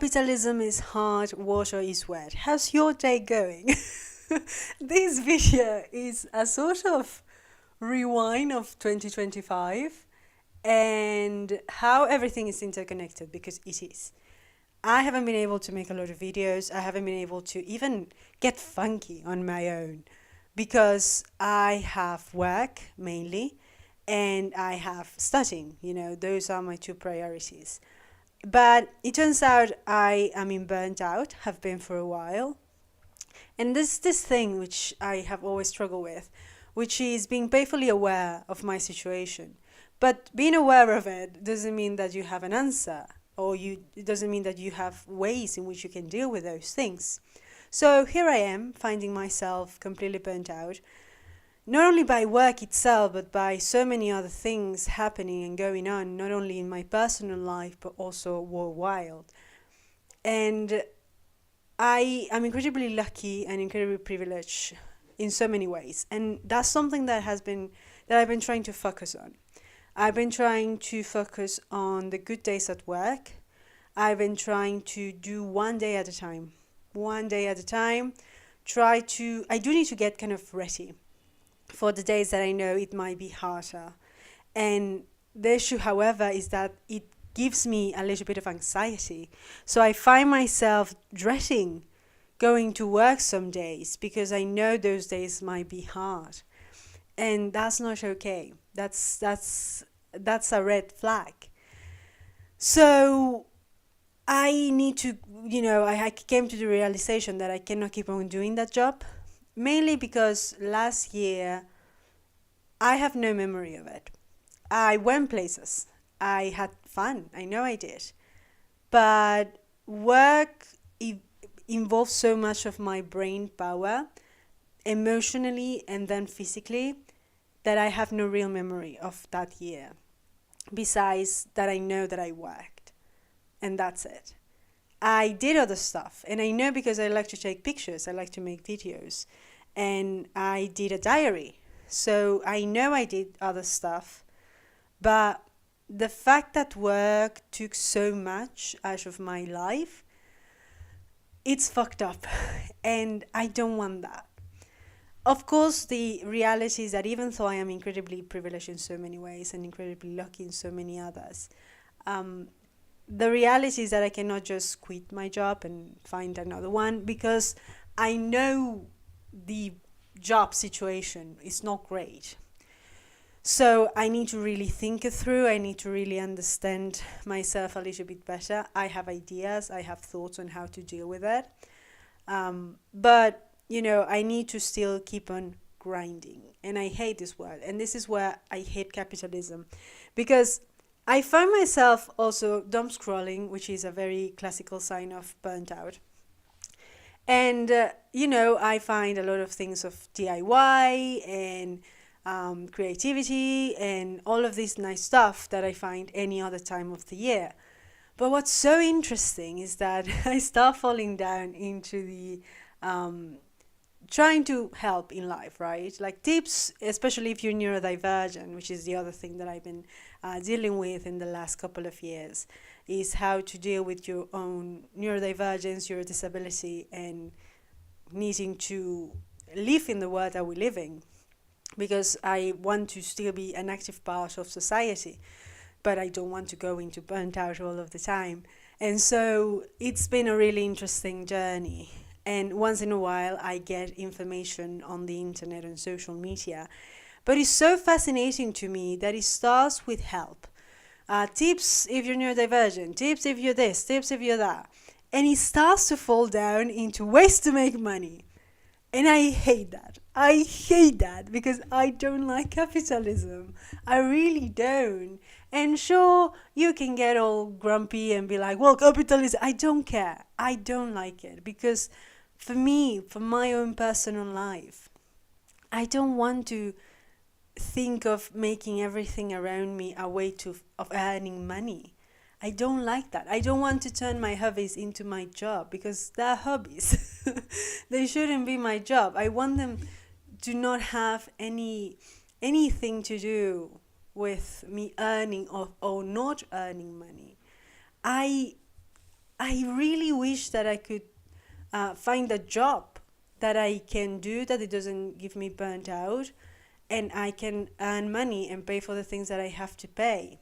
Capitalism is hard, water is wet. How's your day going? This video is a sort of rewind of 2025 and how everything is interconnected, because it is. I haven't been able to make a lot of videos. I haven't been able to even get funky on my own because I have work mainly and I have studying. Those are my two priorities. But it turns out I am in burnt out, have been for a while. And there's this thing which I have always struggled with, which is being painfully aware of my situation. But being aware of it doesn't mean that you have an answer, or it doesn't mean that you have ways in which you can deal with those things. So here I am, finding myself completely burnt out, not only by work itself, but by so many other things happening and going on, not only in my personal life, but also worldwide. And I am incredibly lucky and incredibly privileged in so many ways. And that's something that I've been trying to focus on. I've been trying to focus on the good days at work. I've been trying to do one day at a time. One day at a time. I do need to get kind of ready for the days that I know it might be harder. And the issue, however, is that it gives me a little bit of anxiety. So I find myself dreading going to work some days because I know those days might be hard. And that's not okay. That's a red flag. So I need to, I came to the realization that I cannot keep on doing that job. Mainly because last year, I have no memory of it. I went places. I had fun. I know I did. But work involves so much of my brain power, emotionally and then physically, that I have no real memory of that year. Besides that, I know that I worked. And that's it. I did other stuff, and I know because I like to take pictures, I like to make videos, and I did a diary. So I know I did other stuff, but the fact that work took so much out of my life, it's fucked up, and I don't want that. Of course, the reality is that even though I am incredibly privileged in so many ways and incredibly lucky in so many others, the reality is that I cannot just quit my job and find another one because I know the job situation is not great. So I need to really think it through. I need to really understand myself a little bit better. I have ideas. I have thoughts on how to deal with it. But, I need to still keep on grinding. And I hate this word. And this is where I hate capitalism. Because I find myself also dumb scrolling, which is a very classical sign of burnt out. And, I find a lot of things of DIY and creativity and all of this nice stuff that I find any other time of the year. But what's so interesting is that I start falling down into the trying to help in life, right? Like tips, especially if you're neurodivergent, which is the other thing that I've been dealing with in the last couple of years, is how to deal with your own neurodivergence, your disability, and needing to live in the world that we live in. Because I want to still be an active part of society, but I don't want to go into burnt out all of the time. And so it's been a really interesting journey. And once in a while, I get information on the internet and social media. But it's so fascinating to me that it starts with help. Tips if you're neurodivergent, tips if you're this, tips if you're that. And it starts to fall down into ways to make money. And I hate that. I hate that because I don't like capitalism. I really don't. And sure, you can get all grumpy and be like, well, capitalism, I don't care. I don't like it because for me, for my own personal life, I don't want to think of making everything around me a way of earning money. I don't like that. I don't want to turn my hobbies into my job because they're hobbies. They shouldn't be my job. I want them to not have anything to do with me earning or not earning money. I I really wish that I could find a job that I can do, that it doesn't give me burnt out, and I can earn money and pay for the things that I have to pay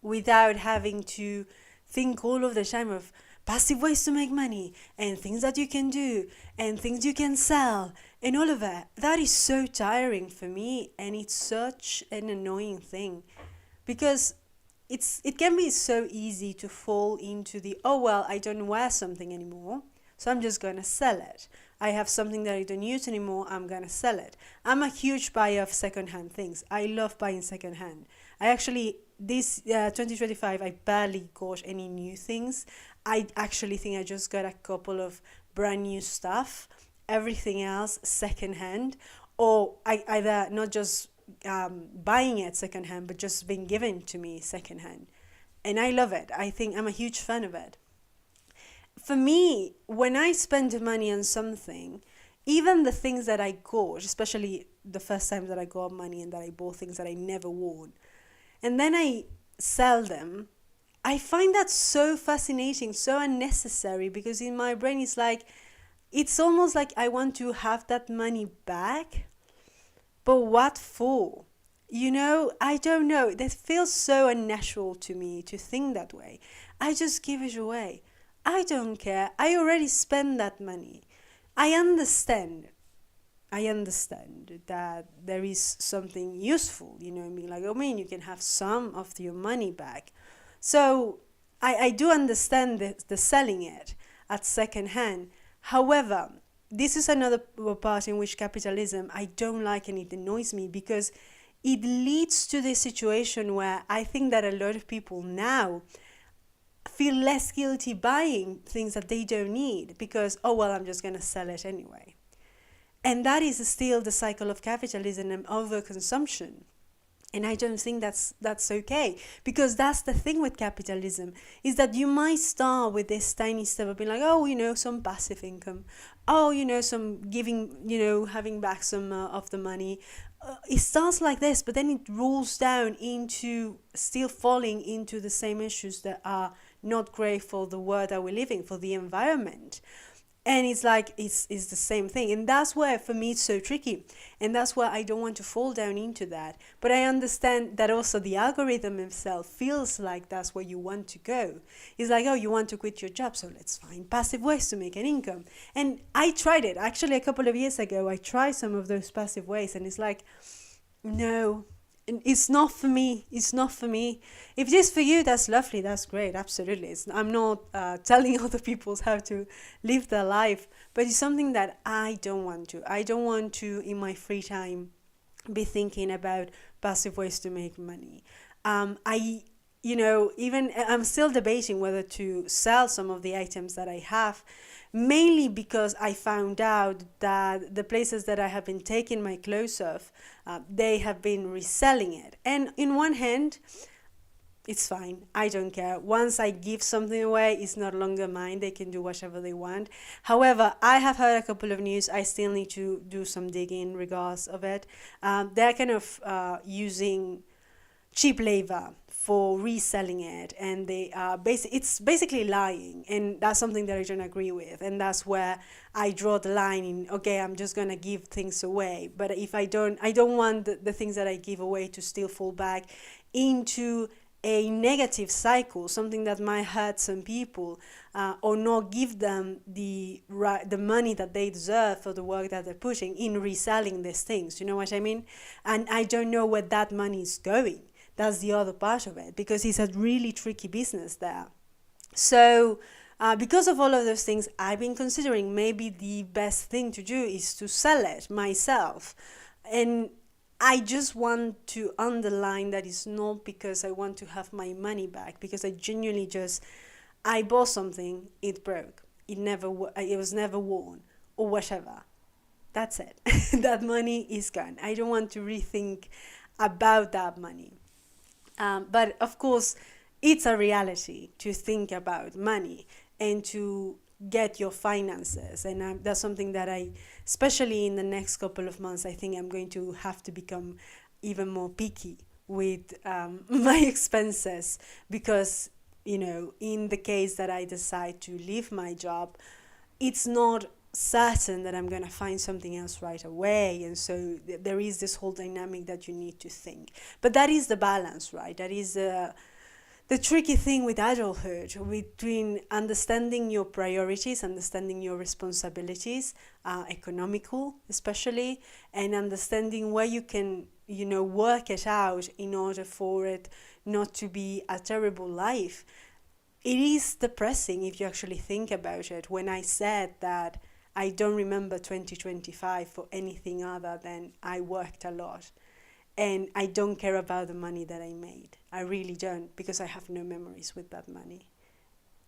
without having to think all of the time of passive ways to make money and things that you can do and things you can sell and all of that. That is so tiring for me, and it's such an annoying thing because it can be so easy to fall into the, oh well, I don't wear something anymore, so I'm just going to sell it. I have something that I don't use anymore, I'm going to sell it. I'm a huge buyer of secondhand things. I love buying secondhand. I actually, this 2025, I barely got any new things. I actually think I just got a couple of brand new stuff. Everything else secondhand, or I either not just buying it secondhand, but just being given to me secondhand. And I love it. I think I'm a huge fan of it. For me, when I spend money on something, even the things that I got, especially the first time that I got money and that I bought things that I never worn, and then I sell them, I find that so fascinating, so unnecessary, because in my brain it's like, it's almost like I want to have that money back, but what for? I don't know. That feels so unnatural to me to think that way. I just give it away. I don't care. I already spent that money. I understand. I understand that there is something useful, I mean, like, you can have some of your money back. So I do understand the selling it at second hand. However, this is another part in which capitalism I don't like, and it annoys me because it leads to this situation where I think that a lot of people now feel less guilty buying things that they don't need because, oh well, I'm just going to sell it anyway. And that is still the cycle of capitalism and overconsumption. And I don't think that's okay, because that's the thing with capitalism, is that you might start with this tiny step of being like, oh, some passive income, oh, some giving, having back some of the money. It starts like this, but then it rolls down into still falling into the same issues that are not great for the world that we're living, for the environment. And it's like, it's the same thing. And that's where, for me, it's so tricky. And that's why I don't want to fall down into that. But I understand that also the algorithm itself feels like that's where you want to go. It's like, oh, you want to quit your job, so let's find passive ways to make an income. And I tried it. Actually, a couple of years ago, I tried some of those passive ways. And it's like, no, it's not for me. It's not for me. If it is for you, that's lovely. That's great. Absolutely. I'm not telling other people how to live their life, but it's something that I don't want to. I don't want to, in my free time, be thinking about passive ways to make money. Even I'm still debating whether to sell some of the items that I have, mainly because I found out that the places that I have been taking my clothes off, they have been reselling it. And in one hand, it's fine. I don't care. Once I give something away, it's no longer mine. They can do whatever they want. However, I have heard a couple of news. I still need to do some digging in regards of it. They're kind of using cheap labor for reselling it, and they are it's basically lying, and that's something that I don't agree with. And that's where I draw the line in, okay, I'm just gonna give things away, but if I don't want the things that I give away to still fall back into a negative cycle, something that might hurt some people, or not give them the money that they deserve for the work that they're pushing in reselling these things. You know what I mean? And I don't know where that money is going. That's the other part of it, because it's a really tricky business there. So because of all of those things, I've been considering maybe the best thing to do is to sell it myself. And I just want to underline that it's not because I want to have my money back, because I genuinely I bought something, it broke, it was never worn, or whatever. That's it. That money is gone. I don't want to rethink about that money. But of course, it's a reality to think about money and to get your finances. And that's something that especially in the next couple of months, I think I'm going to have to become even more picky with my expenses, because in the case that I decide to leave my job, it's not certain that I'm going to find something else right away. And so there is this whole dynamic that you need to think. But that is the balance, right? That is the tricky thing with adulthood, between understanding your priorities, understanding your responsibilities, economical especially, and understanding where you can, work it out in order for it not to be a terrible life. It is depressing if you actually think about it. When I said that I don't remember 2025 for anything other than I worked a lot and I don't care about the money that I made. I really don't, because I have no memories with that money.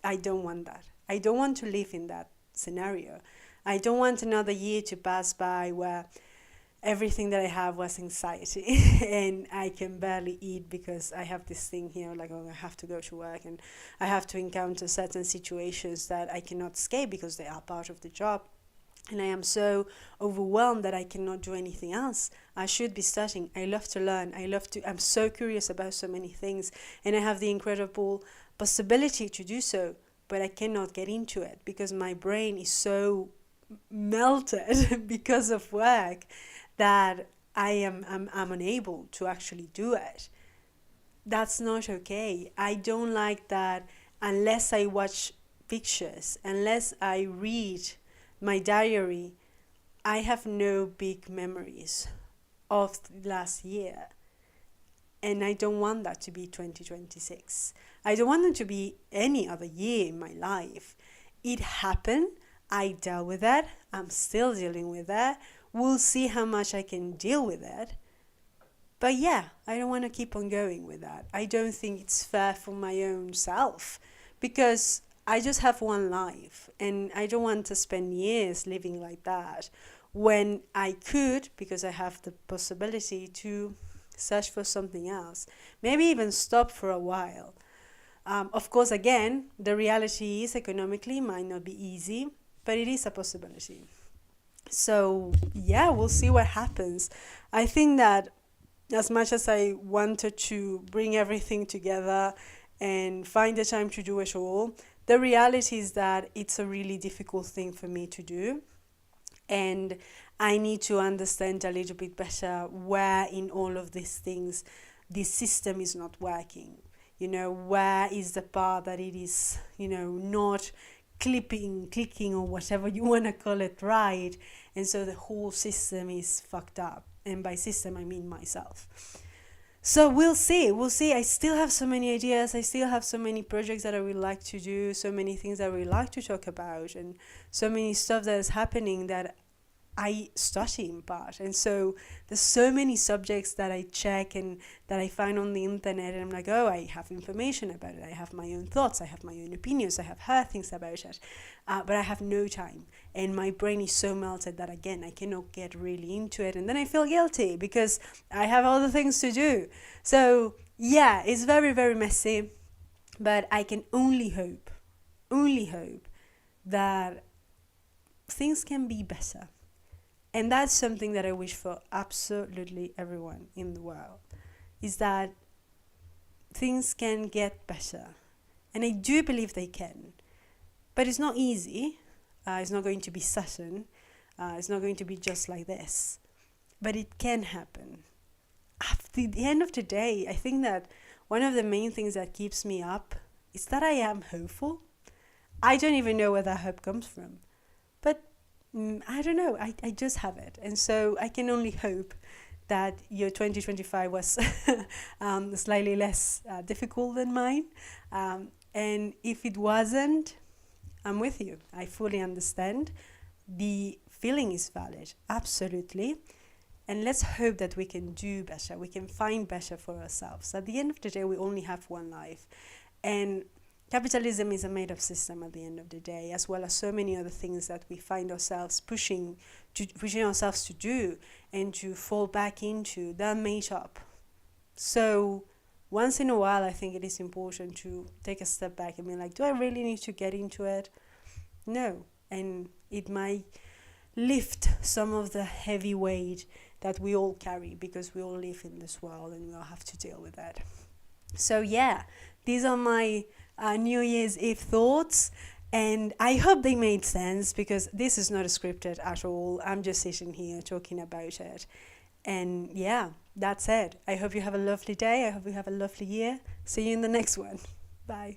I don't want that. I don't want to live in that scenario. I don't want another year to pass by where everything that I have was anxiety and I can barely eat because I have this thing here, like, oh, I have to go to work and I have to encounter certain situations that I cannot escape because they are part of the job. And I am so overwhelmed that I cannot do anything else. I should be studying. I love to learn. I'm so curious about so many things. And I have the incredible possibility to do so. But I cannot get into it because my brain is so melted because of work that I'm unable to actually do it. That's not okay. I don't like that unless I watch pictures, unless I read my diary. I have no big memories of last year. And I don't want that to be 2026. I don't want it to be any other year in my life. It happened. I dealt with that. I'm still dealing with that. We'll see how much I can deal with it. But yeah, I don't want to keep on going with that. I don't think it's fair for my own self, because I just have one life and I don't want to spend years living like that when I could, because I have the possibility to search for something else. Maybe even stop for a while. Of course, again, the reality is economically might not be easy, but it is a possibility. So yeah, we'll see what happens. I think that as much as I wanted to bring everything together and find the time to do it all, the reality is that it's a really difficult thing for me to do. And I need to understand a little bit better where in all of these things this system is not working. Where is the part that it is, not clicking or whatever you want to call it right. And so the whole system is fucked up. And by system, I mean myself. So we'll see. I still have so many ideas. I still have so many projects that I would like to do, so many things that I would like to talk about, and so many stuff that is happening that I study in part. And so there's so many subjects that I check and that I find on the internet, and I'm like, oh, I have information about it. I have my own thoughts. I have my own opinions. I have heard things about it. But I have no time. And my brain is so melted that, again, I cannot get really into it. And then I feel guilty because I have other things to do. So, yeah, it's very, very messy. But I can only hope that things can be better. And that's something that I wish for absolutely everyone in the world, is that things can get better. And I do believe they can. But it's not easy. It's not going to be certain. It's not going to be just like this. But it can happen. At the end of the day, I think that one of the main things that keeps me up is that I am hopeful. I don't even know where that hope comes from. But I don't know. I just have it. And so I can only hope that your 2025 was slightly less difficult than mine. And if it wasn't, I'm with you. I fully understand. The feeling is valid. Absolutely. And let's hope that we can do better. We can find better for ourselves. At the end of the day, we only have one life. And capitalism is a made-up system at the end of the day, as well as so many other things that we find ourselves pushing ourselves to do and to fall back into. They're made up. So once in a while, I think it is important to take a step back and be like, do I really need to get into it? No. And it might lift some of the heavy weight that we all carry, because we all live in this world and we all have to deal with that. So yeah, these are my New Year's Eve thoughts. And I hope they made sense because this is not scripted at all. I'm just sitting here talking about it. And yeah, that's it. I hope you have a lovely day. I hope you have a lovely year. See you in the next one. Bye.